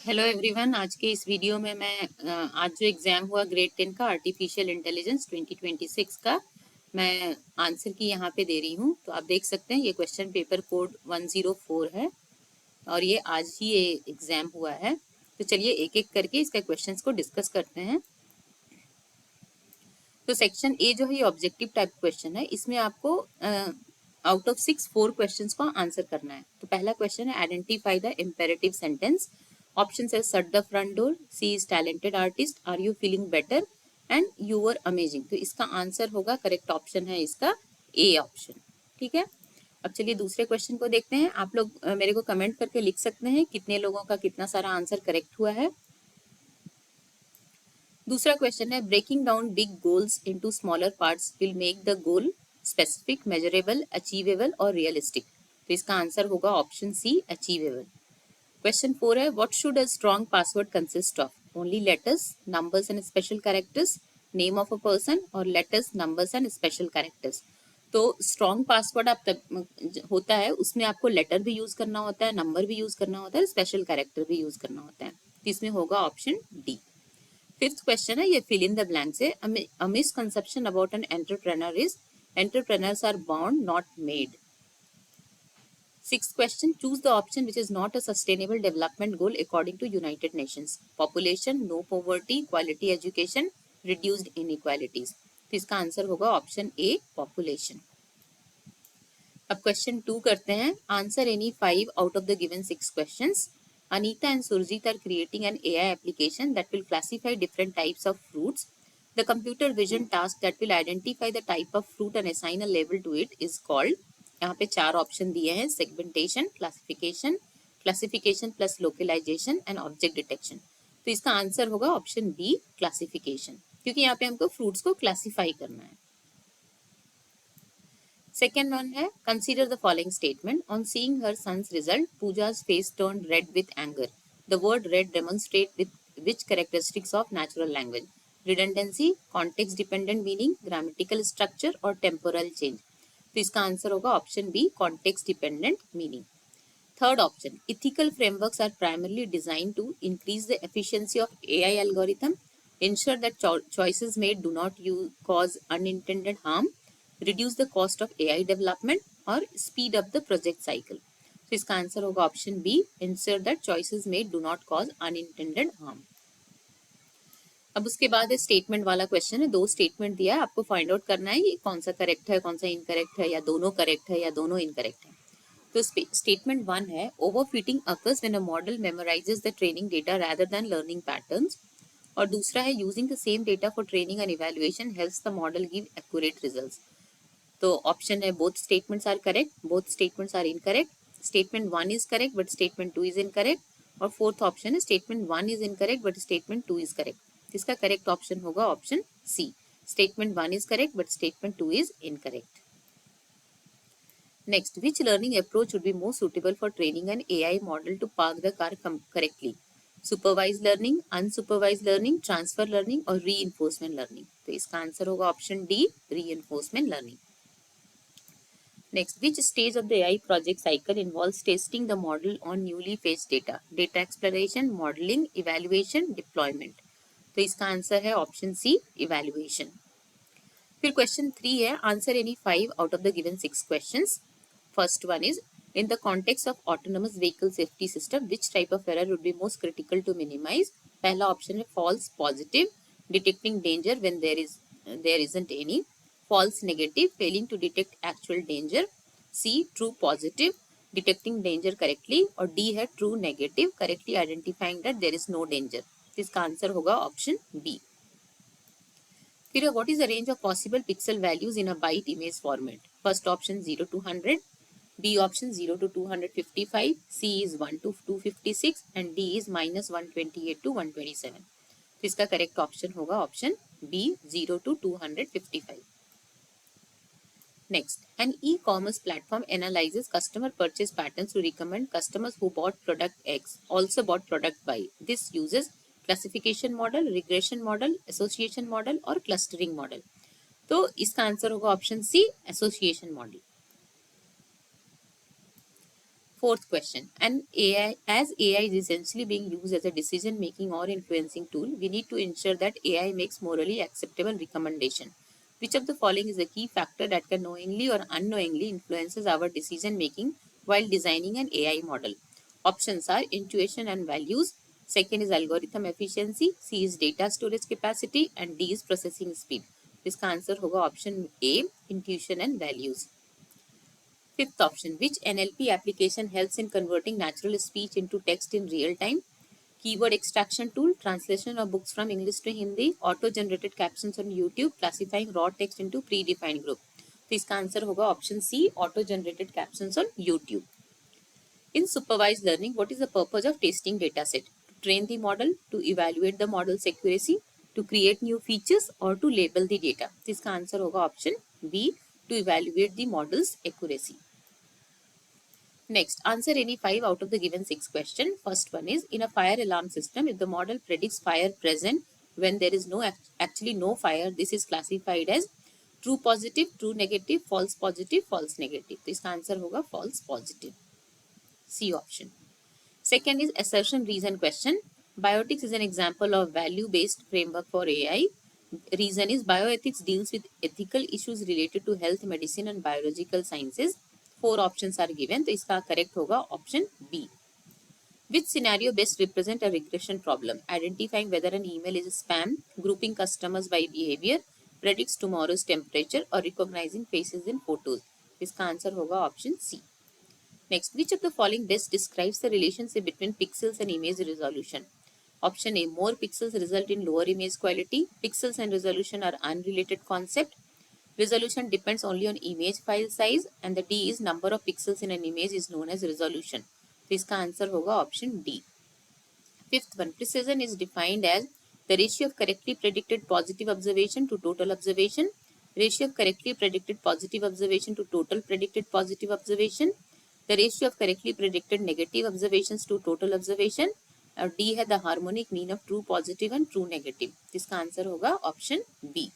Hello everyone. आज के इस वीडियो में मैं आज जो एग्ज़ाम हुआ ग्रेड 10 का आर्टिफिशियल इंटेलिजेंस 2026 का मैं आंसर की यहाँ पे दे रही हूँ। तो आप देख सकते हैं ये क्वेश्चन पेपर कोड 104 है और ये आज ही ये एग्ज़ाम हुआ है। तो चलिए एक एक करके इसका क्वेश्चंस को डिस्कस करते हैं। तो सेक्शन ए जो है ये ऑब्जेक्टिव टाइप क्वेश्चन है। इसमें आपको आउट ऑफ 6 4 क्वेश्चंस को आंसर करना है। तो पहला क्वेश्चन है identify the imperative sentence. Option है shut the front door, she is talented artist, are you feeling better and you are amazing. तो इसका आंसर होगा, करेक्ट ऑप्शन है इसका ए ऑप्शन। ठीक है, अब चलिए दूसरे क्वेश्चन को देखते हैं। आप लोग मेरे को कमेंट करके लिख सकते हैं कितने लोगों का कितना सारा आंसर करेक्ट हुआ है। दूसरा क्वेश्चन है breaking down big goals into smaller parts will make the goal specific, measurable, achievable और रियलिस्टिक। तो इसका आंसर होगा ऑप्शन सी, अचीवेबल। क्वेश्चन 4 है what should a strong password consist of? Only letters, numbers and special characters, name of a person और letters, numbers and special characters. तो strong password आप तब होता है उसमें आपको लेटर भी यूज करना होता है, नंबर भी यूज करना होता है, स्पेशल कैरेक्टर भी यूज करना होता है। तो इसमें होगा ऑप्शन डी। फिफ्थ क्वेश्चन है ये फिल इन द ब्लैंक्स है। A misconception about an entrepreneur is entrepreneurs are born not made. Sixth question, choose the option which is not a sustainable development goal according to United Nations. Population, no poverty, quality education, reduced inequalities. तो इसका answer होगा option A, population. अब question 2 करते हैं। Answer any 5 out of the given 6 questions. Anita and Surjit are creating an AI application that will classify different types of fruits. The computer vision task that will identify the type of fruit and assign a label to it is called. यहाँ पे 4 option दिए हैं, segmentation, classification, classification plus localisation and object detection. तो इसका answer होगा option B, classification, क्योंकि यहाँ पे हमको फ्रूट्स को क्लासिफाई करना है। Second one है consider the following statement. On seeing her son's result, Pooja's face turned red with anger. The word red demonstrate with which characteristics of natural language? Redundancy, context dependent meaning, grammatical structure और temporal change. तो इसका answer होगा option B, context dependent meaning. Third option, ethical frameworks are primarily designed to increase the efficiency of AI algorithm, ensure that choices made do not cause unintended harm, reduce the cost of AI development और speed up the project cycle. तो इसका answer होगा option B, ensure that choices made do not cause unintended harm. अब उसके बाद statement वाला question है। 2 statement दिया है, आपको फाइंड आउट करना है कि कौन सा करेक्ट है, कौन सा इनकरेक्ट है, या दोनों करेक्ट है या दोनों इनकरेक्ट है। तो स्टेटमेंट 1 है overfitting occurs when a model memorises the training data rather than learning patterns. और दूसरा है using the same data for training and evaluation helps the model give accurate results. तो ऑप्शन है both statements are correct, both statements are incorrect, statement 1 is correct but statement 2 is incorrect, और fourth option है statement 1 is incorrect but statement 2 is correct. इसका correct option होगा option C, statement 1 is correct but statement 2 is incorrect. Next, which learning approach would be more suitable for training an AI model to park the car correctly? Supervised learning, unsupervised learning, transfer learning और reinforcement learning. तो इसका answer होगा option D, reinforcement learning. Next, which stage of the AI project cycle involves testing the model on newly fetched data? Data exploration, modeling, evaluation, deployment. तो इसका answer है option C, evaluation. फिर question 3 है answer any 5 out of the given 6 questions. First one is, in the context of autonomous vehicle safety system, which type of error would be most critical to minimize? पहला option है false positive, detecting danger when there isn't any. False negative, failing to detect actual danger. C, true positive, detecting danger correctly. और D है true negative, correctly identifying that there is no danger. इसका answer होगा option B. फिर what is the range of possible pixel values in a byte image format? First option 0 to 100. B option 0 to 255, C is 1 to 256 and D is minus 128 to 127. तो इसका correct option होगा option B, 0 to 255. Next, an e-commerce platform analyzes customer purchase patterns to recommend customers who bought product X also bought product Y. This uses classification model, regression model, association model और clustering model. तो इसका answer होगा option C, association model. Fourth question, as AI is essentially being used as a decision-making or influencing tool, we need to ensure that AI makes morally acceptable recommendation. Which of the following is a key factor that can knowingly or unknowingly influences our decision-making while designing an AI model? Options are intuition and values. Second is algorithm efficiency. C is data storage capacity, and D is processing speed. इसका answer होगा option A, intuition and values. Fifth option, which NLP application helps in converting natural speech into text in real time? Keyword extraction tool, translation of books from English to Hindi, auto-generated captions on YouTube, classifying raw text into predefined group. तो इसका answer होगा option C, auto-generated captions on YouTube. In supervised learning, what is the purpose of testing dataset? To train the model, to evaluate the model's accuracy, to create new features, or to label the data. तो इसका answer होगा option B, to evaluate the model's accuracy. Next, answer any 5 out of the given 6 questions. First one is, in a fire alarm system, if the model predicts fire present when there is actually no fire, this is classified as true positive, true negative, false positive, false negative. तो इसका answer होगा false positive. C option. Second is assertion reason question. Bioethics is an example of value-based framework for AI. Reason is bioethics deals with ethical issues related to health, medicine and biological sciences. 4 options are given, तो इसका correct होगा option B. Which scenario best represent a regression problem? Identifying whether an email is spam, grouping customers by behavior, predicts tomorrow's temperature, or recognizing faces in photos. इसका answer होगा option C. Next, which of the following best describes the relationship between pixels and image resolution? Option A, more pixels result in lower image quality. Pixels and resolution are unrelated concept. Resolution depends only on image file size, and the D is number of pixels in an image is known as resolution. तो इसका answer होगा option D. Fifth one, precision is defined as the ratio of correctly predicted positive observation to total observation. Ratio of correctly predicted positive observation to total predicted positive observation. The ratio of correctly predicted negative observations to total observation. और D है the harmonic mean of true positive and true negative. इसका answer होगा option B.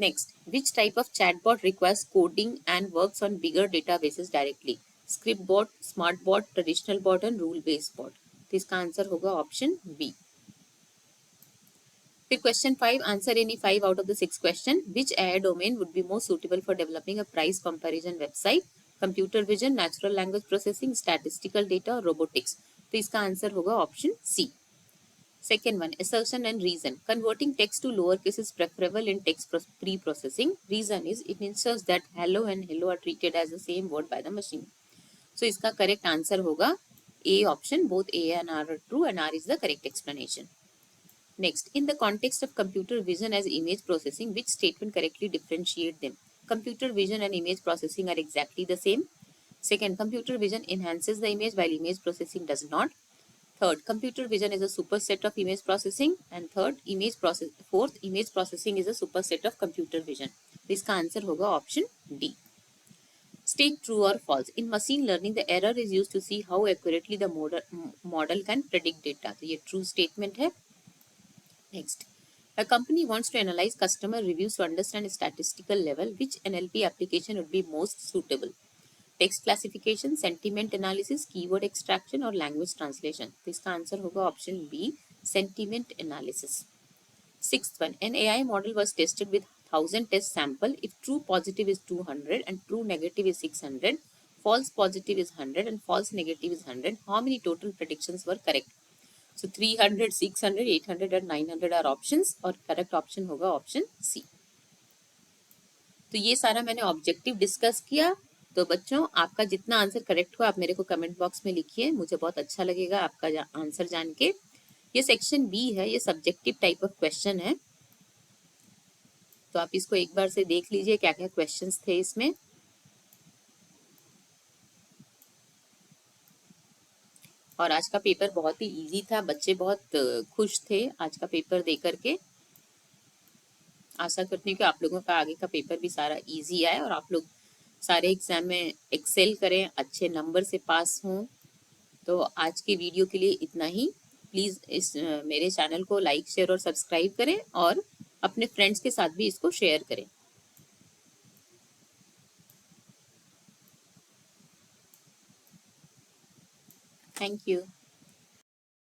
Next, which type of chatbot requires coding and works on bigger databases directly? Script bot, smart bot, traditional bot and rule based bot. तो इसका answer होगा option B. फिर question 5, answer any 5 out of the 6 question. Which AI domain would be most suitable for developing a price comparison website? Computer vision, natural language processing, statistical data or robotics. तो इसका answer होगा option C. Second one, assertion and reason. Converting text to lowercase is preferable in text pre-processing. Reason is it ensures that hello and hello are treated as the same word by the machine. So इसका correct answer होगा A option. Both A and R are true and R is the correct explanation. Next, in the context of computer vision as image processing, which statement correctly differentiate them? Computer vision and image processing are exactly the same. Second, computer vision enhances the image while image processing does not. Third, computer vision is a superset of image processing. And fourth, image processing is a superset of computer vision. इसका answer होगा option D. State true or false. In machine learning, the error is used to see how accurately the model can predict data. तो ये true statement है. Next, a company wants to analyze customer reviews to understand a statistical level. Which NLP application would be most suitable? Text classification, sentiment analysis, keyword extraction और language translation. तो इसका answer होगा option B, sentiment analysis. Sixth one, an AI model was tested with 1000 test sample. If true positive is 200 and true negative is 600, false positive is 100 and false negative is 100, how many total predictions were correct? So 300, 600, 800 and 900 are options और correct option होगा option C. तो ये सारा मैंने objective discuss किया. तो बच्चों, आपका जितना आंसर करेक्ट हो आप मेरे को कमेंट बॉक्स में लिखिए. मुझे बहुत अच्छा लगेगा आपका आंसर जान के. ये सेक्शन बी है, ये सब्जेक्टिव टाइप ऑफ क्वेश्चन है. तो आप इसको एक बार से देख लीजिए क्या क्या क्वेश्चंस थे इसमें. और आज का पेपर बहुत ही इजी था, बच्चे बहुत खुश थे आज का पेपर दे करके. आशा करती हूँ कि आप लोगों का आगे का पेपर भी सारा इजी आए और आप लोग सारे एग्जाम में एक्सेल करें, अच्छे नंबर से पास हों. तो आज के वीडियो के लिए इतना ही. प्लीज़ इस मेरे चैनल को लाइक, शेयर और सब्सक्राइब करें और अपने फ्रेंड्स के साथ भी इसको शेयर करें. Thank you.